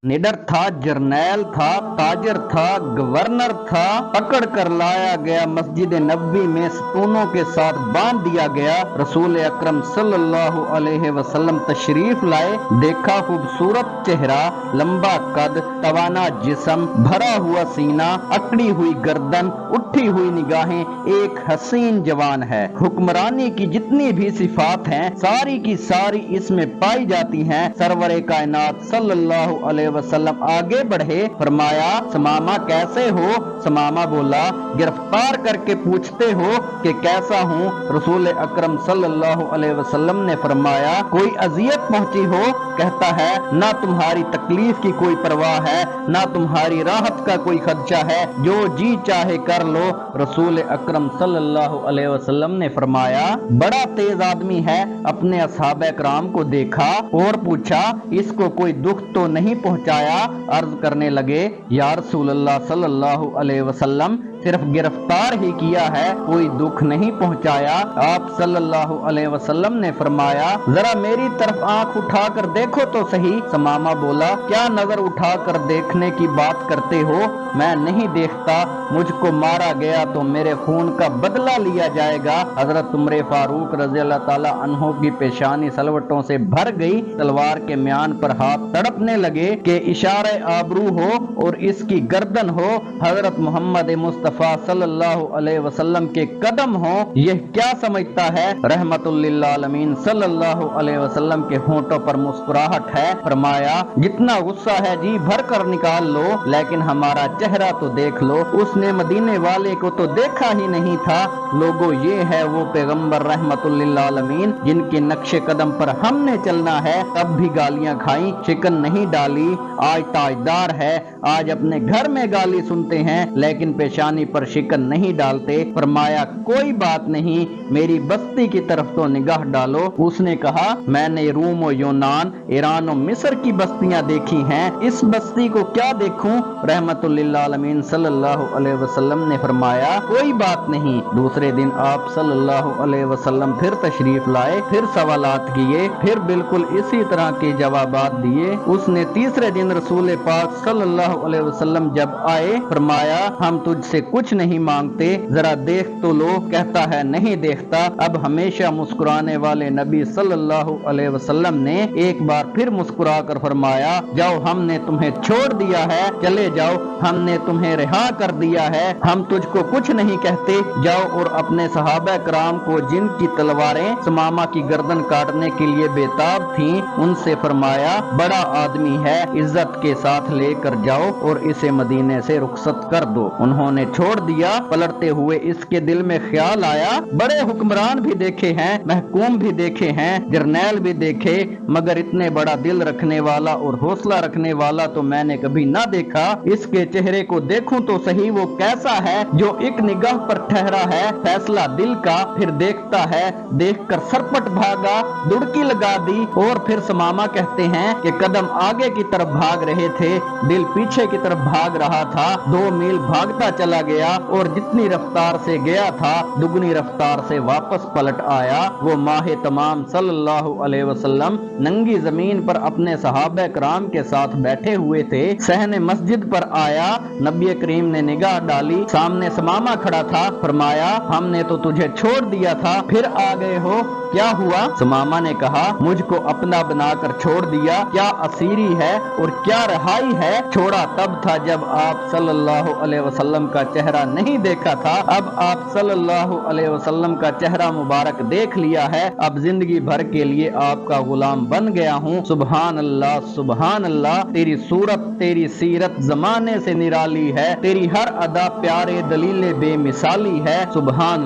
निडर था, जर्नैल था, ताजर था, गवर्नर था। पकड़ कर लाया गया मस्जिद नबी में, सतूनों के साथ बांध दिया गया। रसूल अकरम सल्लल्लाहु अलैहि वसल्लम तशरीफ लाए। देखा खूबसूरत चेहरा, लंबा कद, तवाना जिस्म, भरा हुआ सीना, अकड़ी हुई गर्दन, उठी हुई निगाहें, एक हसीन जवान है। हुक्मरानी की जितनी भी सिफात हैं सारी की सारी इसमें पाई जाती हैं। सरवरे कायनात सल्लल्लाहु अलैहि वसल्लम आगे बढ़े, फरमाया समामा कैसे हो? समामा बोला गिरफ्तार करके पूछते हो कि कैसा हूँ? रसूल अकरम सल्लल्लाहु अलैहि वसल्लम ने फरमाया कोई अजियत पहुंची हो? कहता है ना तुम्हारी तकलीफ की कोई परवाह है, ना तुम्हारी राहत का कोई खदशा है, जो जी चाहे कर लो। रसूल अकरम सल्लल्लाहु अलैहि वसल्लम ने फरमाया बड़ा तेज आदमी है। अपने असहाबे कराम को देखा और पूछा इसको कोई दुख तो नहीं पहुंचाया? अर्ज करने लगे या रसूलल्लाह सल्लल्लाहु अलैहि वसल्लम सिर्फ गिरफ्तार ही किया है, कोई दुख नहीं पहुंचाया। आप सल्लल्लाहु अलैहि वसल्लम ने फरमाया जरा मेरी तरफ आंख उठाकर देखो तो सही। समामा बोला क्या नजर उठाकर देखने की बात करते हो? मैं नहीं देखता। मुझको मारा गया तो मेरे खून का बदला लिया जाएगा। हजरत उमर फारूक रज़ी अल्लाह ताला अन्हो की पेशानी सलवटों से भर गई। तलवार के म्यान पर हाथ तड़पने लगे कि इशारे आबरू हो और इसकी गर्दन हो। हजरत मोहम्मद मुस्तफा सल्लल्लाहु अलैहि वसल्लम के कदम हो। यह क्या समझता है? रहमतुल लिल आलमीन सल्लल्लाहु अलैहि वसल्लम के होंठों पर मुस्कुराहट है। फरमाया जितना गुस्सा है जी भर कर निकाल लो, लेकिन हमारा चेहरा तो देख लो। उसने मदीने वाले को तो देखा ही नहीं था। लोगो ये है वो पैगंबर रहमतुल लिल आलमीन जिनके नक्शे कदम पर हमने चलना है। तब भी गालियां खाई, शिकन नहीं डाली। आज ताजदार है, आज अपने घर में गाली सुनते हैं लेकिन पेशानी पर शिकन नहीं डालते। फरमाया कोई बात नहीं, मेरी बस्ती की तरफ तो निगाह डालो। उसने कहा मैंने रूम और यूनान, ईरान और मिस्र की बस्तियां देखी हैं, इस बस्ती को क्या देखूं? रहमतुल लिल आलमीन सल्लल्लाहु अलैहि वसल्लम ने फरमाया कोई बात नहीं। दूसरे दिन आप सल्लल्लाहु अलैहि वसल्लम फिर तशरीफ लाए, फिर सवालात किए, फिर बिल्कुल इसी तरह के जवाबात दिए। उसने तीसरे दिन रसूल पाक सल्लल्लाहु अलैहि वसल्लम जब आए फरमाया हम तुझसे कुछ नहीं मांगते, जरा देख तो लो। कहता है नहीं देखता। अब हमेशा मुस्कुराने वाले नबी सल्लल्लाहु अलैहि वसल्लम ने एक बार फिर मुस्कुरा कर फरमाया जाओ हमने तुम्हें छोड़ दिया है, चले जाओ, हमने तुम्हें रिहा कर दिया है, हम तुझको कुछ नहीं कहते। जाओ और अपने सहाबा कराम को जिनकी तलवारें समामा की गर्दन काटने के लिए बेताब थीं, उनसे फरमाया बड़ा आदमी है, इज्जत के साथ लेकर जाओ और इसे मदीने से रुखसत कर दो। उन्होंने छोड़ दिया। पलटते हुए इसके दिल में ख्याल आया बड़े हुक्मरान भी देखे हैं, महकूम भी देखे हैं, जर्नैल भी देखे, मगर इतने बड़ा दिल रखने वाला और हौसला रखने वाला तो मैंने कभी ना देखा। इसके चेहरे को देखूं तो सही वो कैसा है जो एक निगाह पर ठहरा है। फैसला दिल का फिर देखता है, देखकर सरपट भागा, दुड़की लगा दी। और फिर समामा कहते हैं कि कदम आगे की तरफ भाग रहे थे, दिल पीछे की तरफ भाग रहा था। 2 मील भागता चला गया और जितनी रफ्तार से गया था दुगनी रफ्तार से वापस पलट आया। वो माहे तमाम सल्लल्लाहु अलैहि वसल्लम नंगी जमीन पर अपने सहाबा कराम के साथ बैठे हुए थे। सहने मस्जिद पर आया, नबी करीम ने निगाह डाली, सामने समामा खड़ा था। फरमाया हमने तो तुझे छोड़ दिया था, फिर आ गए हो, क्या हुआ? समामा ने कहा मुझको अपना बनाकर छोड़ दिया, क्या असीरी है और क्या रहाई है? छोड़ा तब था जब आप सल्लल्लाहु अलैहि वसल्लम का चेहरा नहीं देखा था। अब आप सल्लल्लाहु अलैहि वसल्लम का चेहरा मुबारक देख लिया है, अब जिंदगी भर के लिए आपका गुलाम बन गया हूँ। सुभान अल्लाह सुभान अल्लाह, तेरी सूरत तेरी सीरत जमाने से निराली है, तेरी हर अदा प्यारे दलीले बेमिसाली है। सुभान